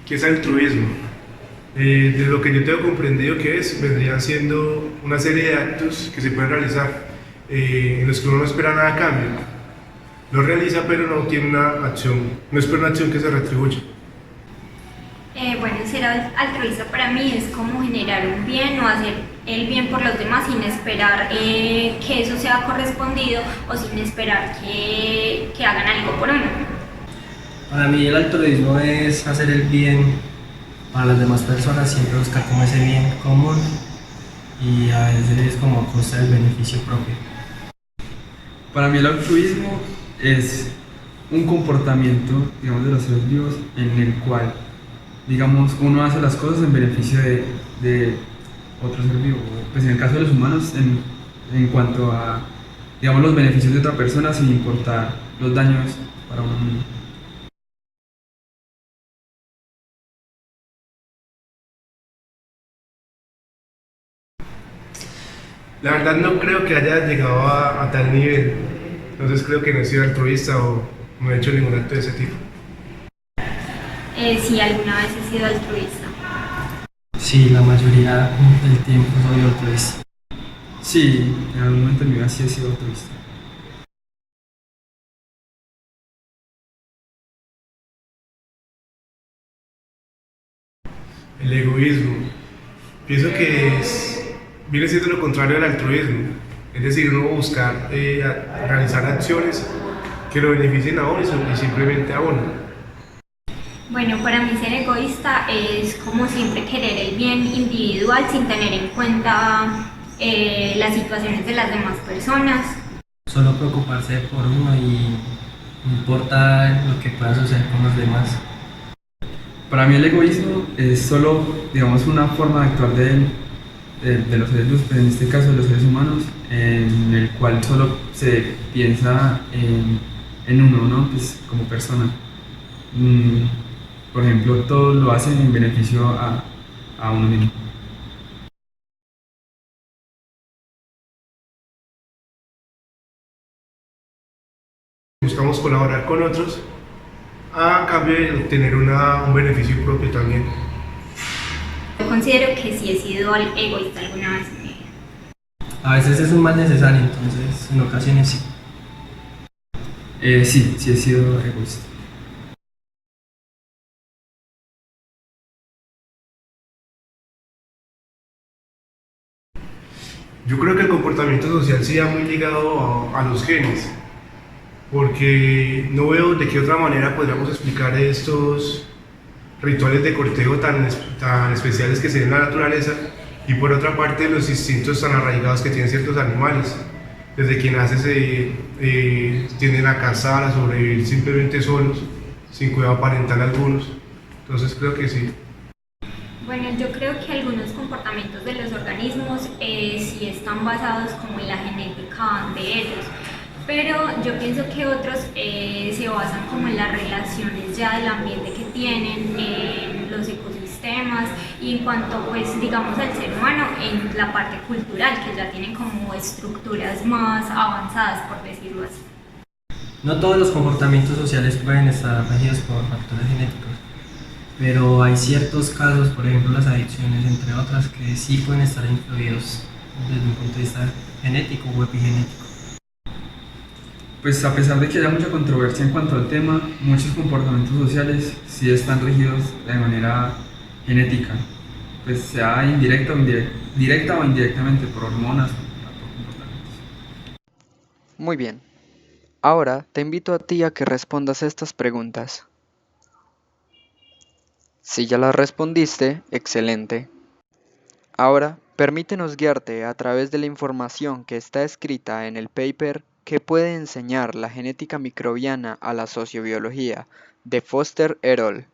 ¿Qué es altruismo? De lo que yo tengo comprendido que es, vendrían siendo una serie de actos que se pueden realizar en los que uno no espera nada a cambio. Lo realiza pero no tiene una acción, no espera una acción que se retribuya. Bueno, ser altruista para mí es como generar un bien o hacer el bien por los demás sin esperar que eso sea correspondido o sin esperar que hagan algo por uno. Para mí el altruismo es hacer el bien para las demás personas, siempre buscar como ese bien común y a veces es como a costa del beneficio propio. Para mí el altruismo es un comportamiento, digamos, de los seres vivos en el cual, digamos, uno hace las cosas en beneficio de otro ser vivo. Pues en el caso de los humanos, en cuanto a, digamos, los beneficios de otra persona sin importar los daños para uno mismo. La verdad no creo que haya llegado a tal nivel, entonces creo que no he sido altruista o no he hecho ningún acto de ese tipo. Sí, alguna vez he sido altruista. Sí, la mayoría del tiempo soy altruista. Sí, en algún momento de mi vida sí he sido altruista. El egoísmo, pienso que viene siendo lo contrario del altruismo, es decir, uno buscar realizar acciones que lo beneficien a uno y simplemente a uno. Bueno, para mí ser egoísta es como siempre querer el bien individual sin tener en cuenta las situaciones de las demás personas. Solo preocuparse por uno y no importa lo que pueda suceder con los demás. Para mí el egoísmo es solo, digamos, una forma de actuar de los seres vivos, pero en este caso de los seres humanos, en el cual solo se piensa en uno, ¿no? Pues como persona. Mm, por ejemplo, todo lo hacen en beneficio a uno mismo. Buscamos colaborar con otros a cambio de obtener un beneficio propio también. Yo considero que sí he sido egoísta alguna vez en mi vida. A veces es un mal necesario, entonces en ocasiones sí. Sí, sí he sido egoísta. Yo creo que el comportamiento social sí va muy ligado a los genes, porque no veo de qué otra manera podríamos explicar estos rituales de cortejo tan especiales que se ven en la naturaleza y por otra parte los instintos tan arraigados que tienen ciertos animales. Desde que nace tienden a cazar, a sobrevivir simplemente solos, sin cuidado parental algunos. Entonces creo que sí. Bueno, yo creo que algunos comportamientos de los organismos sí están basados como en la genética de ellos, pero yo pienso que otros se basan como en las relaciones ya del ambiente que tienen, en los ecosistemas y en cuanto pues digamos al ser humano en la parte cultural que ya tienen como estructuras más avanzadas por decirlo así. No todos los comportamientos sociales pueden estar regidos por factores genéticos, pero hay ciertos casos, por ejemplo las adicciones, entre otras, que sí pueden estar influidos desde un punto de vista genético o epigenético. Pues a pesar de que haya mucha controversia en cuanto al tema, muchos comportamientos sociales sí están regidos de manera genética, pues sea directa o indirectamente por hormonas o por comportamientos. Muy bien. Ahora te invito a ti a que respondas estas preguntas. Si ya las respondiste, excelente. Ahora, permítenos guiarte a través de la información que está escrita en el paper que puede enseñar la genética microbiana a la sociobiología de Foster et al.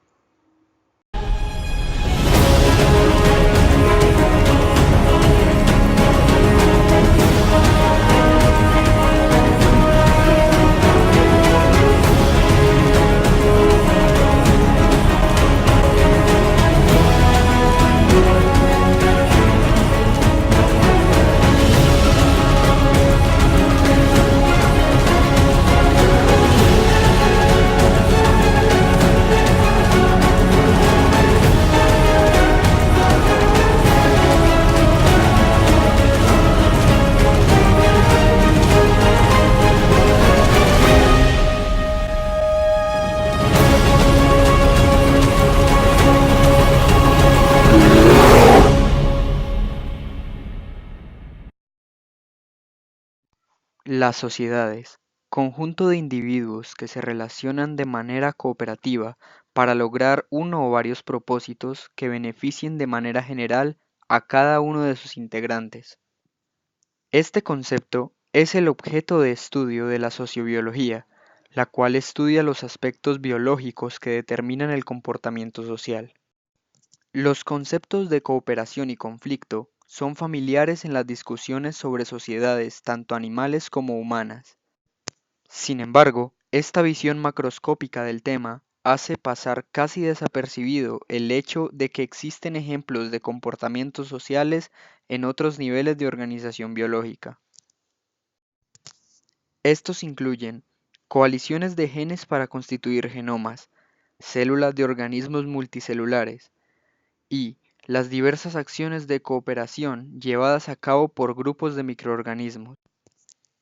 Las sociedades, conjunto de individuos que se relacionan de manera cooperativa para lograr uno o varios propósitos que beneficien de manera general a cada uno de sus integrantes. Este concepto es el objeto de estudio de la sociobiología, la cual estudia los aspectos biológicos que determinan el comportamiento social. Los conceptos de cooperación y conflicto son familiares en las discusiones sobre sociedades tanto animales como humanas. Sin embargo, esta visión macroscópica del tema hace pasar casi desapercibido el hecho de que existen ejemplos de comportamientos sociales en otros niveles de organización biológica. Estos incluyen coaliciones de genes para constituir genomas, células de organismos multicelulares y las diversas acciones de cooperación llevadas a cabo por grupos de microorganismos.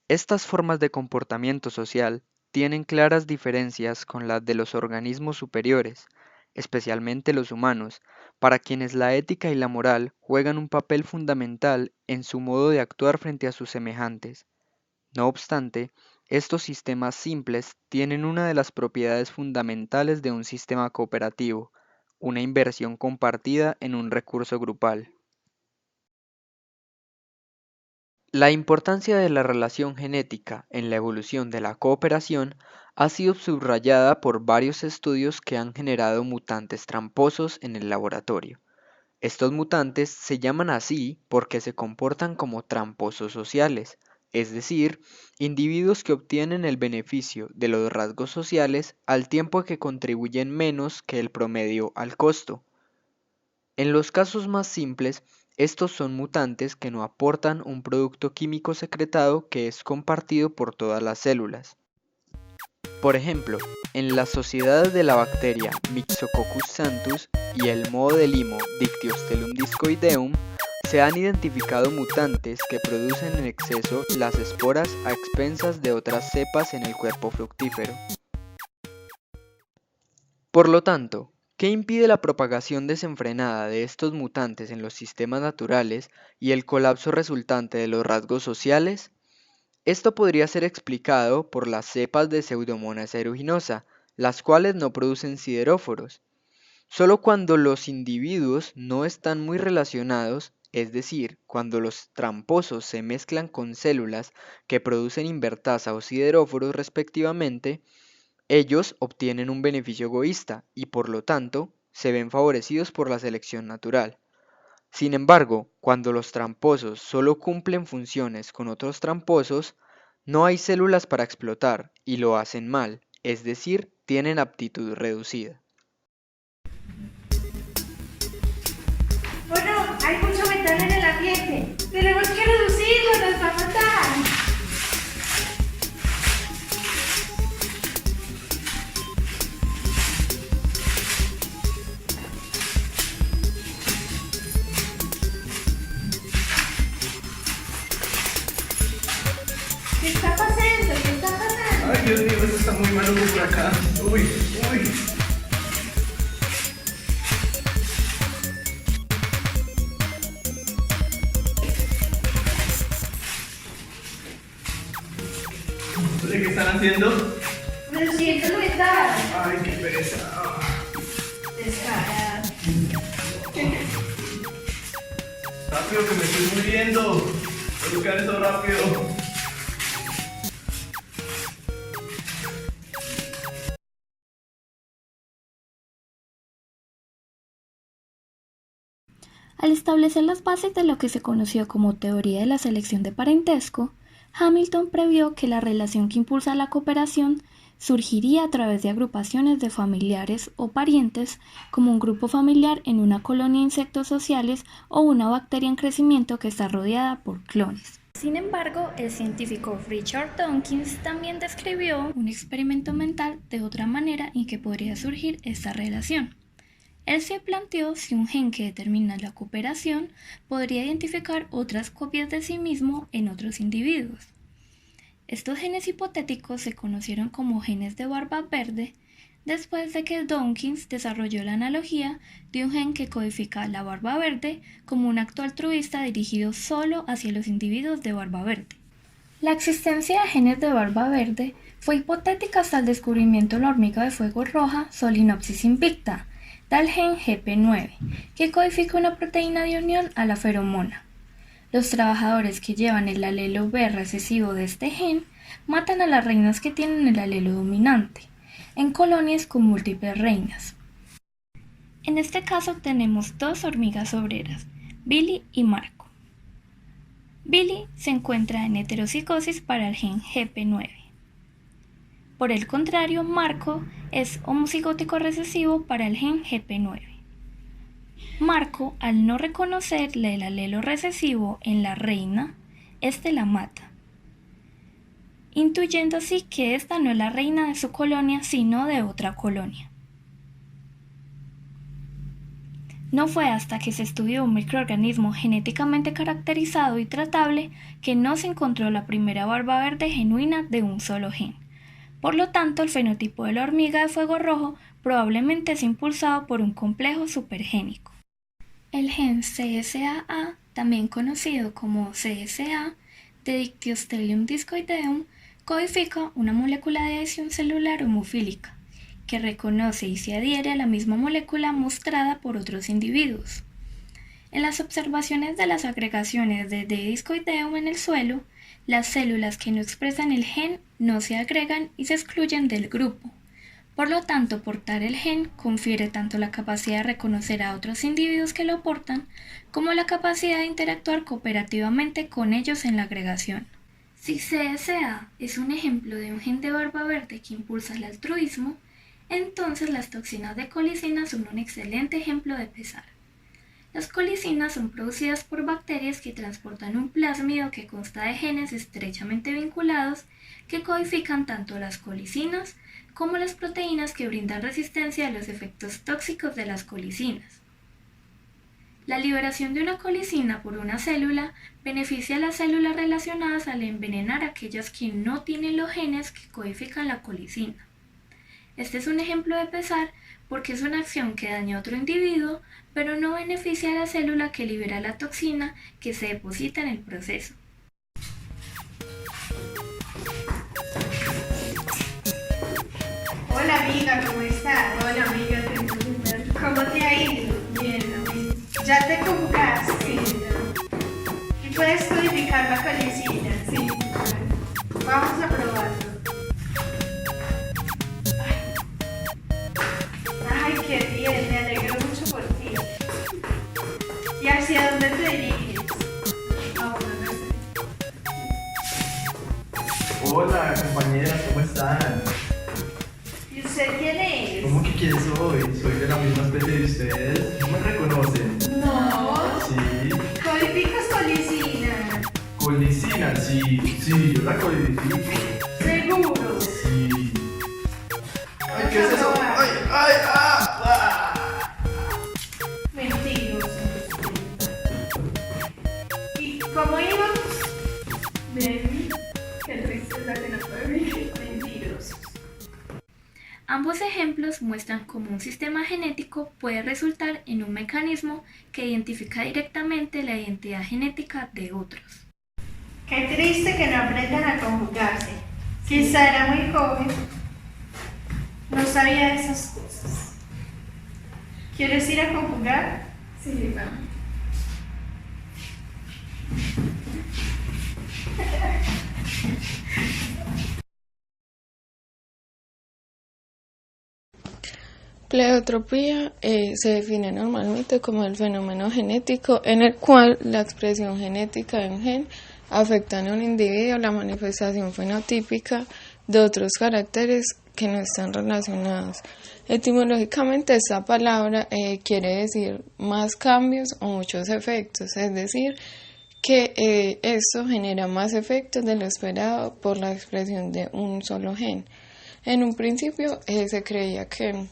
Estas formas de comportamiento social tienen claras diferencias con las de los organismos superiores, especialmente los humanos, para quienes la ética y la moral juegan un papel fundamental en su modo de actuar frente a sus semejantes. No obstante, estos sistemas simples tienen una de las propiedades fundamentales de un sistema cooperativo, una inversión compartida en un recurso grupal. La importancia de la relación genética en la evolución de la cooperación ha sido subrayada por varios estudios que han generado mutantes tramposos en el laboratorio. Estos mutantes se llaman así porque se comportan como tramposos sociales, es decir, individuos que obtienen el beneficio de los rasgos sociales al tiempo que contribuyen menos que el promedio al costo. En los casos más simples, estos son mutantes que no aportan un producto químico secretado que es compartido por todas las células. Por ejemplo, en las sociedades de la bacteria Myxococcus santus y el moho de limo Dictyostelium discoideum, se han identificado mutantes que producen en exceso las esporas a expensas de otras cepas en el cuerpo fructífero. Por lo tanto, ¿qué impide la propagación desenfrenada de estos mutantes en los sistemas naturales y el colapso resultante de los rasgos sociales? Esto podría ser explicado por las cepas de Pseudomonas aeruginosa, las cuales no producen sideróforos. Solo cuando los individuos no están muy relacionados, es decir, cuando los tramposos se mezclan con células que producen invertasa o sideróforos respectivamente, ellos obtienen un beneficio egoísta y por lo tanto se ven favorecidos por la selección natural. Sin embargo, cuando los tramposos solo cumplen funciones con otros tramposos, no hay células para explotar y lo hacen mal, es decir, tienen aptitud reducida. Bueno, hay mucho metal en el ambiente. Tenemos que reducirlo, nos va a matar. ¿Qué está pasando? ¿Qué está pasando? Ay, Dios mío, esto está muy malo por acá. Uy, uy. ¿Qué están haciendo? Reduciendo el metal. Ay, qué pereza. Descarado. Rápido, que me estoy muriendo. Voy a buscar eso rápido. Al establecer las bases de lo que se conoció como teoría de la selección de parentesco, Hamilton previó que la relación que impulsa la cooperación surgiría a través de agrupaciones de familiares o parientes, como un grupo familiar en una colonia de insectos sociales o una bacteria en crecimiento que está rodeada por clones. Sin embargo, el científico Richard Dawkins también describió un experimento mental de otra manera en que podría surgir esta relación. Él se planteó si un gen que determina la cooperación podría identificar otras copias de sí mismo en otros individuos. Estos genes hipotéticos se conocieron como genes de barba verde después de que Dawkins desarrolló la analogía de un gen que codifica la barba verde como un acto altruista dirigido solo hacia los individuos de barba verde. La existencia de genes de barba verde fue hipotética hasta el descubrimiento de la hormiga de fuego roja Solenopsis invicta, del gen GP9, que codifica una proteína de unión a la feromona. Los trabajadores que llevan el alelo B recesivo de este gen matan a las reinas que tienen el alelo dominante, en colonias con múltiples reinas. En este caso tenemos dos hormigas obreras, Billy y Marco. Billy se encuentra en heterocigosis para el gen GP9. Por el contrario, Marco es homocigótico recesivo para el gen GP9. Marco, al no reconocerle el alelo recesivo en la reina, este la mata, intuyendo así que esta no es la reina de su colonia, sino de otra colonia. No fue hasta que se estudió un microorganismo genéticamente caracterizado y tratable que no se encontró la primera barba verde genuina de un solo gen. Por lo tanto, el fenotipo de la hormiga de fuego rojo probablemente es impulsado por un complejo supergénico. El gen CSAA, también conocido como CSA, de Dictyostelium discoideum, codifica una molécula de adhesión celular homofílica, que reconoce y se adhiere a la misma molécula mostrada por otros individuos. En las observaciones de las agregaciones de D. discoideum en el suelo, las células que no expresan el gen no se agregan y se excluyen del grupo. Por lo tanto, portar el gen confiere tanto la capacidad de reconocer a otros individuos que lo portan, como la capacidad de interactuar cooperativamente con ellos en la agregación. Si CSA es un ejemplo de un gen de barba verde que impulsa el altruismo, entonces las toxinas de colicina son un excelente ejemplo de pesar. Las colicinas son producidas por bacterias que transportan un plásmido que consta de genes estrechamente vinculados que codifican tanto las colicinas como las proteínas que brindan resistencia a los efectos tóxicos de las colicinas. La liberación de una colicina por una célula beneficia a las células relacionadas al envenenar a aquellas que no tienen los genes que codifican la colicina. Este es un ejemplo de pesar porque es una acción que daña a otro individuo, pero no beneficia a la célula que libera la toxina que se deposita en el proceso. Hola amiga, ¿cómo estás? Hola amiga, ¿cómo te ha ido? Bien, amiga. ¿Ya te conjugaste? Sí, ya. ¿Y puedes codificar la colicina? Sí. Vamos a probarlo. Ay, qué bien, me alegro mucho por ti. ¿Y hacia dónde te diriges? Bueno, no sé. Hola compañeras, ¿cómo están? ¿Y usted quién es? ¿Cómo que quién soy? Soy de la misma especie de ustedes. ¿No me reconocen? No. Sí. ¿Codificas colicina? Colicina, sí, yo la codifico. ¿Seguro? Sí. Ay, ¿qué es eso? Ay, Mentiroso. ¿Y cómo íbamos? Ven, qué tristeza que no puede vivir. Mentirosos. Ambos ejemplos muestran cómo un sistema genético puede resultar en un mecanismo que identifica directamente la identidad genética de otros. Qué triste que no aprendan a conjugarse. Quizá era muy joven. No sabía de esas cosas. ¿Quieres ir a conjugar? Sí, vamos. Pleiotropía se define normalmente como el fenómeno genético en el cual la expresión genética de un gen afecta en un individuo la manifestación fenotípica de otros caracteres que no están relacionados. Etimológicamente esta palabra quiere decir más cambios o muchos efectos, es decir, que esto genera más efectos de lo esperado por la expresión de un solo gen. En un principio se creía que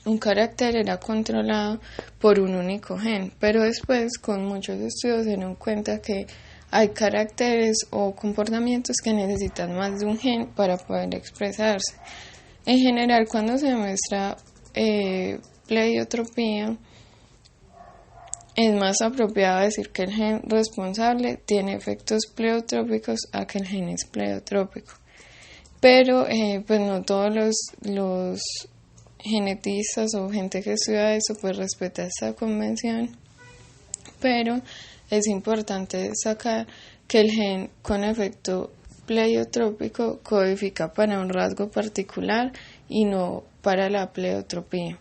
un carácter era controlado por un único gen, pero después con muchos estudios se dieron cuenta que hay caracteres o comportamientos que necesitan más de un gen para poder expresarse. En general, cuando se demuestra pleiotropía, es más apropiado decir que el gen responsable tiene efectos pleiotrópicos a que el gen es pleiotrópico. Pero pues no todos los genetistas o gente que estudia eso pues respeta esta convención, pero es importante destacar que el gen con efecto pleiotrópico codifica para un rasgo particular y no para la pleiotropía.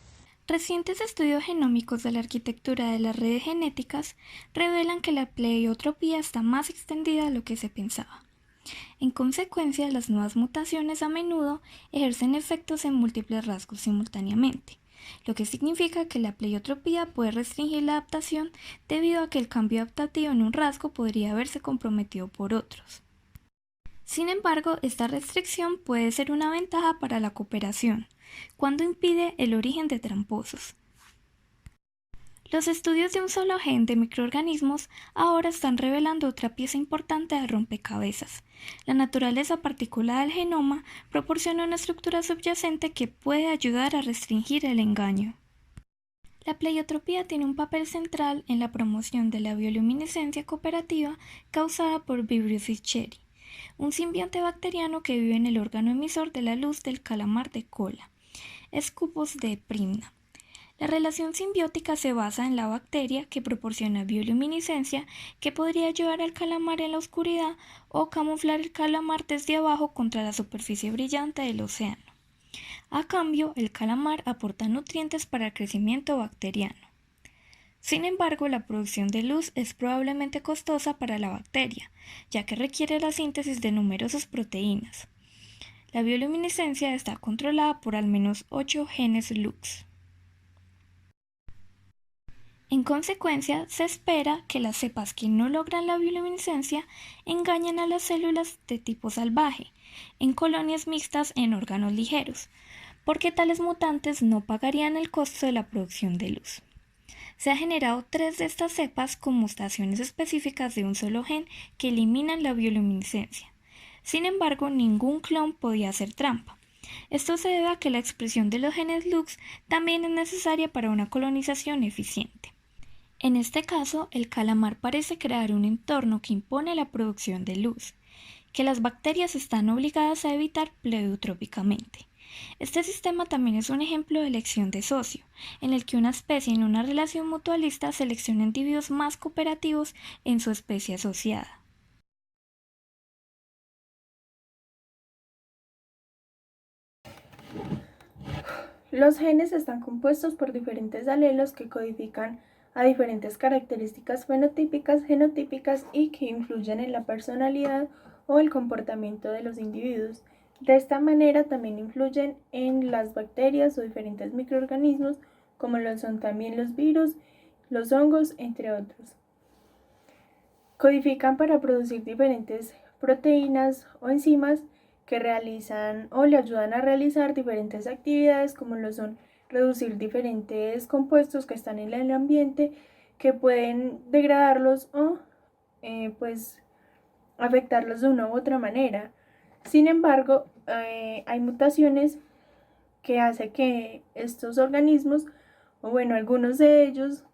Recientes estudios genómicos de la arquitectura de las redes genéticas revelan que la pleiotropía está más extendida de lo que se pensaba. En consecuencia, las nuevas mutaciones a menudo ejercen efectos en múltiples rasgos simultáneamente, lo que significa que la pleiotropía puede restringir la adaptación debido a que el cambio adaptativo en un rasgo podría verse comprometido por otros. Sin embargo, esta restricción puede ser una ventaja para la cooperación, cuando impide el origen de tramposos. Los estudios de un solo gen de microorganismos ahora están revelando otra pieza importante de rompecabezas. La naturaleza particular del genoma proporciona una estructura subyacente que puede ayudar a restringir el engaño. La pleiotropía tiene un papel central en la promoción de la bioluminiscencia cooperativa causada por Vibrio fischeri, un simbionte bacteriano que vive en el órgano emisor de la luz del calamar de cola, Scopus de Primna. La relación simbiótica se basa en la bacteria que proporciona bioluminiscencia que podría ayudar al calamar en la oscuridad o camuflar el calamar desde abajo contra la superficie brillante del océano. A cambio, el calamar aporta nutrientes para el crecimiento bacteriano. Sin embargo, la producción de luz es probablemente costosa para la bacteria, ya que requiere la síntesis de numerosas proteínas. La bioluminiscencia está controlada por al menos 8 genes LUX. En consecuencia, se espera que las cepas que no logran la bioluminiscencia engañen a las células de tipo salvaje, en colonias mixtas en órganos ligeros, porque tales mutantes no pagarían el costo de la producción de luz. Se han generado 3 de estas cepas con mutaciones específicas de un solo gen que eliminan la bioluminiscencia. Sin embargo, ningún clon podía hacer trampa. Esto se debe a que la expresión de los genes LUX también es necesaria para una colonización eficiente. En este caso, el calamar parece crear un entorno que impone la producción de luz, que las bacterias están obligadas a evitar pleiotrópicamente. Este sistema también es un ejemplo de elección de socio, en el que una especie en una relación mutualista selecciona individuos más cooperativos en su especie asociada. Los genes están compuestos por diferentes alelos que codifican a diferentes características fenotípicas, genotípicas y que influyen en la personalidad o el comportamiento de los individuos. De esta manera también influyen en las bacterias o diferentes microorganismos, como lo son también los virus, los hongos, entre otros. Codifican para producir diferentes proteínas o enzimas que realizan o le ayudan a realizar diferentes actividades, como lo son reducir diferentes compuestos que están en el ambiente, que pueden degradarlos o afectarlos de una u otra manera. Sin embargo, hay mutaciones que hacen que estos organismos, o bueno, algunos de ellos,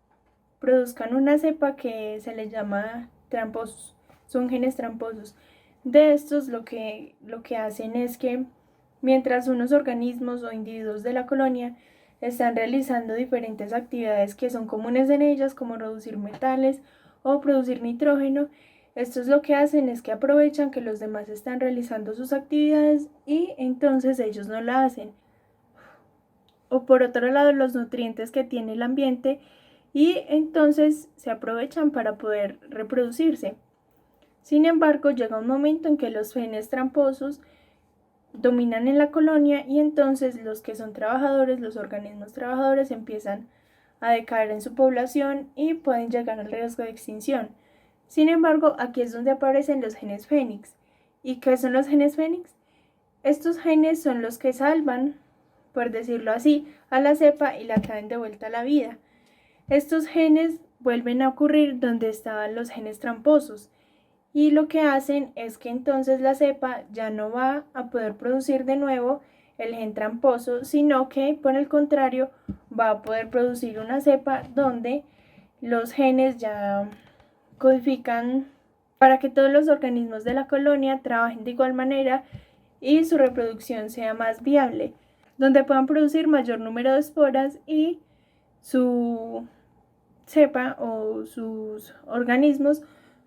produzcan una cepa que se les llama tramposos, son genes tramposos. De estos lo que hacen es que mientras unos organismos o individuos de la colonia están realizando diferentes actividades que son comunes en ellas, como reducir metales o producir nitrógeno, estos lo que hacen es que aprovechan que los demás están realizando sus actividades y entonces ellos no la hacen. O por otro lado, los nutrientes que tiene el ambiente y entonces se aprovechan para poder reproducirse. Sin embargo, llega un momento en que los genes tramposos dominan en la colonia y entonces los que son trabajadores, los organismos trabajadores, empiezan a decaer en su población y pueden llegar al riesgo de extinción. Sin embargo, aquí es donde aparecen los genes Fénix. ¿Y qué son los genes Fénix? Estos genes son los que salvan, por decirlo así, a la cepa y la traen de vuelta a la vida. Estos genes vuelven a ocurrir donde estaban los genes tramposos y lo que hacen es que entonces la cepa ya no va a poder producir de nuevo el gen tramposo, sino que por el contrario va a poder producir una cepa donde los genes ya codifican para que todos los organismos de la colonia trabajen de igual manera y su reproducción sea más viable, donde puedan producir mayor número de esporas y su cepa o sus organismos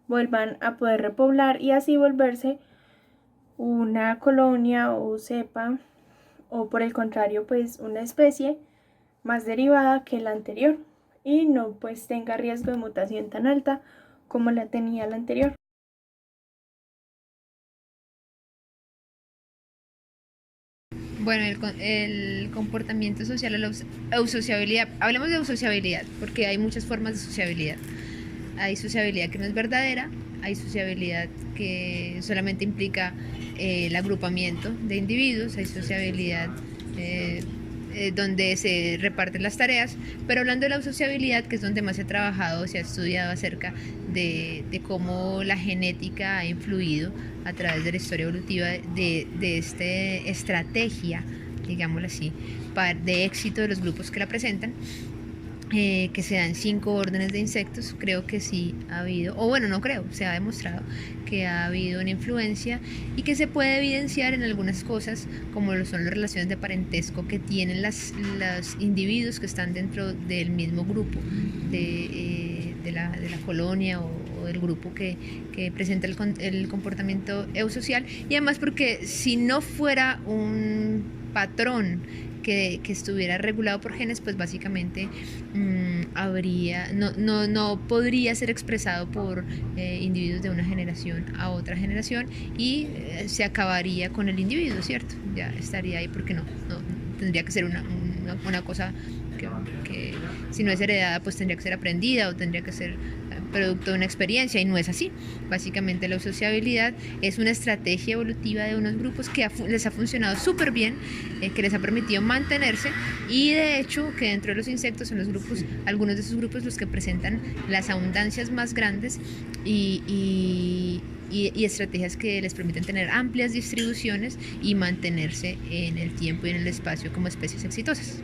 vuelvan a poder repoblar y así volverse una colonia o cepa, o por el contrario pues una especie más derivada que la anterior y no pues tenga riesgo de mutación tan alta como la tenía la anterior. Bueno, el comportamiento social o la eusociabilidad. Hablemos de eusociabilidad, porque hay muchas formas de sociabilidad. Hay sociabilidad que no es verdadera, hay sociabilidad que solamente implica el agrupamiento de individuos, hay sociabilidad donde se reparten las tareas, pero hablando de la sociabilidad, que es donde más se ha trabajado, se ha estudiado acerca de cómo la genética ha influido a través de la historia evolutiva de esta estrategia, digámoslo así, de éxito de los grupos que la presentan. Que se dan 5 órdenes de insectos, creo que sí ha habido, o bueno, no creo, se ha demostrado que ha habido una influencia y que se puede evidenciar en algunas cosas, como lo son las relaciones de parentesco que tienen los individuos que están dentro del mismo grupo de la colonia o del grupo que presenta el comportamiento eusocial, y además porque si no fuera un patrón que estuviera regulado por genes, pues básicamente no podría ser expresado por individuos de una generación a otra generación y se acabaría con el individuo, ¿cierto? Ya estaría ahí porque no tendría que ser una cosa que si no es heredada pues tendría que ser aprendida o tendría que ser producto de una experiencia, y no es así. Básicamente la sociabilidad es una estrategia evolutiva de unos grupos que les ha funcionado súper bien, que les ha permitido mantenerse, y de hecho que dentro de los insectos son algunos de esos grupos los que presentan las abundancias más grandes y estrategias que les permiten tener amplias distribuciones y mantenerse en el tiempo y en el espacio como especies exitosas.